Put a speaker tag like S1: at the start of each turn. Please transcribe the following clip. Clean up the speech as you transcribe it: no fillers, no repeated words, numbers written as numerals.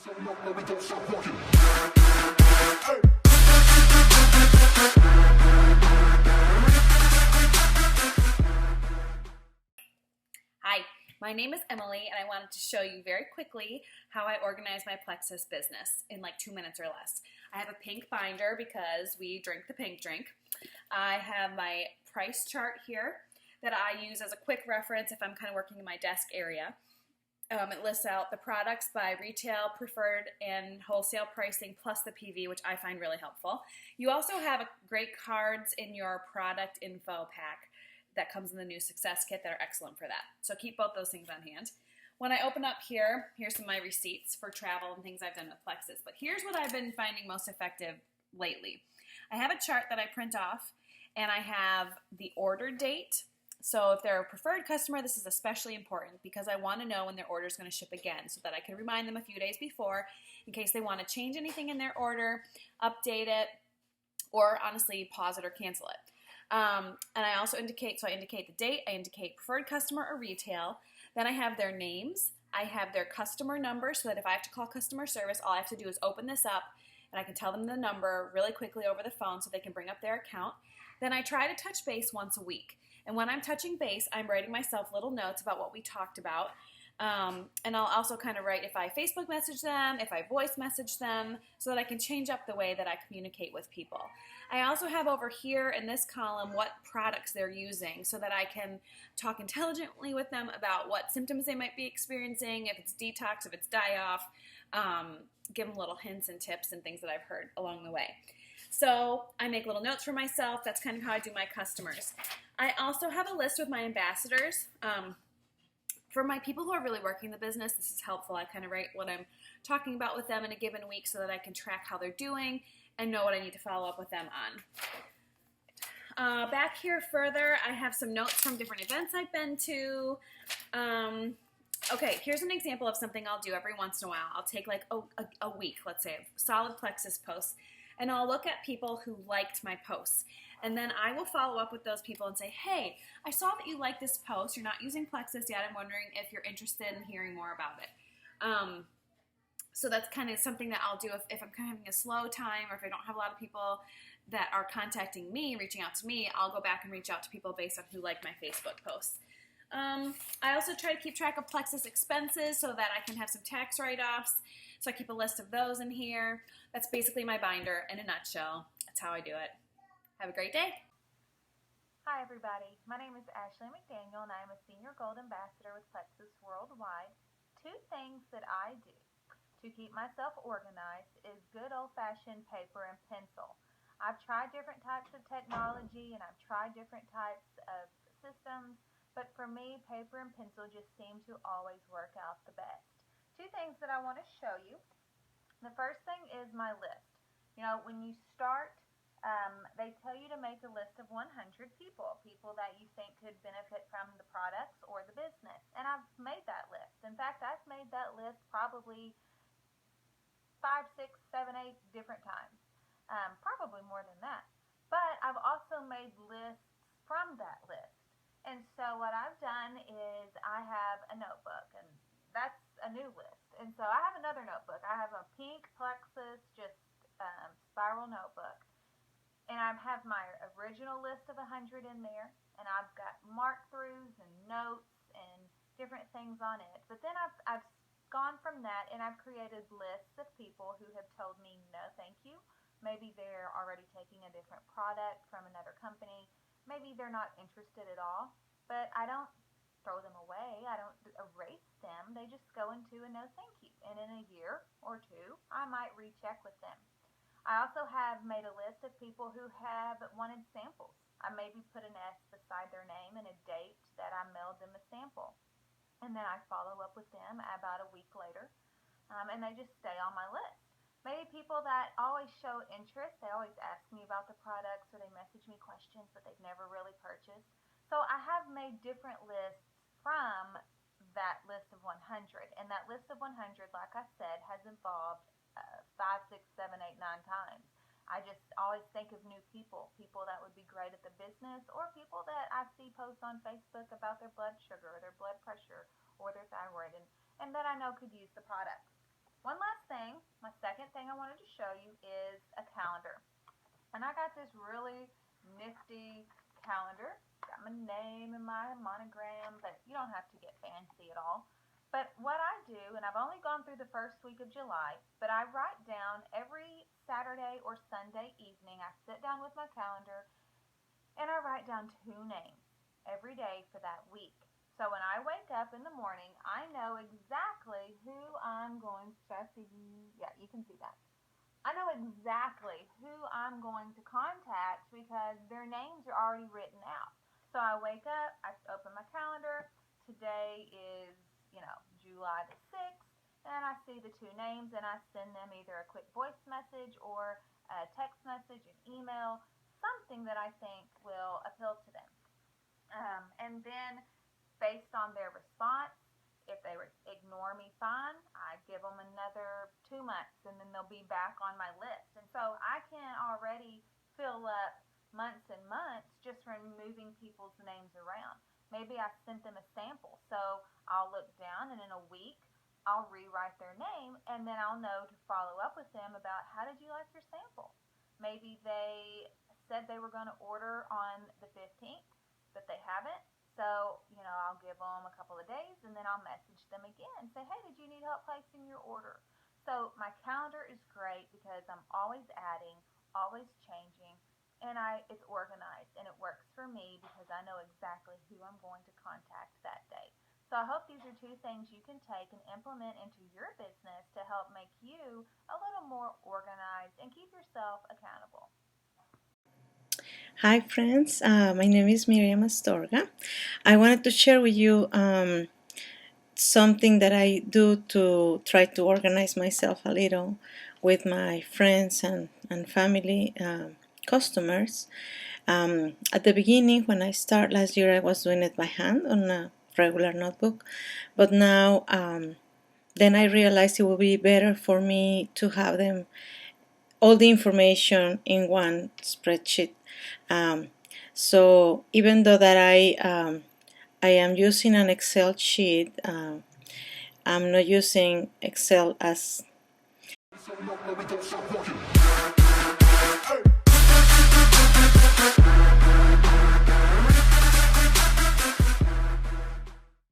S1: Hi, my name is Emily, and I wanted to show you very quickly how I organize my Plexus business in like 2 minutes or less. I have a pink binder because we drink the pink drink. I have my price chart here that I use as a quick reference if I'm kind of working in my desk area. It lists out the products by retail, preferred, and wholesale pricing plus the PV, which I find really helpful. You also have great cards in your product info pack that comes in the new Success Kit that are excellent for that. So keep both those things on hand. When I open up here, here's some of my receipts for travel and things I've done with Plexus. But here's what I've been finding most effective lately. I have a chart that I print off, and I have the order date. So if they're a preferred customer, this is especially important because I want to know when their order is going to ship again so that I can remind them a few days before in case they want to change anything in their order, update it, or honestly pause it or cancel it. And I also indicate the date, I indicate preferred customer or retail, then I have their names, I have their customer number so that if I have to call customer service, all I have to do is open this up and I can tell them the number really quickly over the phone so they can bring up their account. Then I try to touch base once a week. And when I'm touching base, I'm writing myself little notes about what we talked about. And I'll also kind of write if I Facebook message them, if I voice message them, so that I can change up the way that I communicate with people. I also have over here in this column what products they're using so that I can talk intelligently with them about what symptoms they might be experiencing, if it's detox, if it's die-off, give them little hints and tips and things that I've heard along the way. So I make little notes for myself. That's kind of how I do my customers. I also have a list with my ambassadors. For my people who are really working the business, this is helpful. I kind of write what I'm talking about with them in a given week so that I can track how they're doing and know what I need to follow up with them on. Back here further, I have some notes from different events I've been to. Okay, here's an example of something I'll do every once in a while. I'll take like a week, let's say, a solid Plexus post, and I'll look at people who liked my posts. And then I will follow up with those people and say, hey, I saw that you liked this post. You're not using Plexus yet. I'm wondering if you're interested in hearing more about it. So that's kind of something that I'll do if I'm kind of having a slow time or if I don't have a lot of people that are contacting me, reaching out to me, I'll go back and reach out to people based on who like my Facebook posts. I also try to keep track of Plexus expenses so that I can have some tax write-offs. So I keep a list of those in here. That's basically my binder in a nutshell. That's how I do it. Have a great day.
S2: Hi everybody, my name is Ashley McDaniel and I am a Senior Gold Ambassador with Plexus Worldwide. 2 things that I do to keep myself organized is good old-fashioned paper and pencil. I've tried different types of technology and I've tried different types of systems, but for me, paper and pencil just seem to always work out the best. 2 things that I want to show you. The first thing is my list. You know, when you start, they tell you to make a list of 100 people that you think could benefit from the products or the business. And I've made that list. In fact, I've made that list probably 5, 6, 7, 8 different times. Probably more than that. But I've also made lists from that list. And so what I've done is I have a notebook, and that's a new list. And so I have another notebook. I have a pink Plexus, just spiral notebook. And I have my original list of 100 in there, and I've got mark-throughs and notes and different things on it. But then I've gone from that, and I've created lists of people who have told me no thank you. Maybe they're already taking a different product from another company. Maybe they're not interested at all. But I don't throw them away. I don't erase them. They just go into a no thank you. And in a year or 2, I might recheck with them. I also have made a list of people who have wanted samples. I maybe put an S beside their name and a date that I mailed them a sample. And then I follow up with them about a week later, and they just stay on my list. Maybe people that always show interest, they always ask me about the products or they message me questions, but they've never really purchased. So I have made different lists from that list of 100. And that list of 100, like I said, has evolved 5, 6, 7, 8, 9 times. I just always think of new people that would be great at the business, or people that I see post on Facebook about their blood sugar or their blood pressure or their thyroid, and that I know could use the products. One last thing. my second thing I wanted to show you is a calendar. And I got this really nifty calendar. Got my name and my monogram, but you don't have to get fancy at all. But what I do, and I've only gone through the first week of July, but I write down every Saturday or Sunday evening. I sit down with my calendar and I write down 2 names every day for that week. So when I wake up in the morning, I know exactly who I'm going to see. Yeah, you can see that. I know exactly who I'm going to contact because their names are already written out. So I wake up, I open my calendar. Today is, July the 6th, and I see the 2 names, and I send them either a quick voice message or a text message, an email, something that I think will appeal to them. And then, based on their response, if they ignore me, fine. I give them another 2 months, and then they'll be back on my list. And so I can already fill up months and months just from moving people's names around. Maybe I sent them a sample, so I'll look down, and in a week, I'll rewrite their name, and then I'll know to follow up with them about how did you like your sample. Maybe they said they were going to order on the 15th, but they haven't. So, I'll give them a couple of days, and then I'll message them again and say, hey, did you need help placing your order? So my calendar is great because I'm always adding, always changing, and it's organized, and it works for me because I know exactly who I'm going to contact that day. So I hope these are 2 things you can take and implement into your business to help make you a little more organized and keep yourself accountable.
S3: Hi friends, my name is Miriam Astorga. I wanted to share with you something that I do to try to organize myself a little with my friends and family customers. At the beginning, when I started last year, I was doing it by hand on a regular notebook, but now then I realized it would be better for me to have them all the information in one spreadsheet. So even though that I am using an Excel sheet, I'm not using Excel as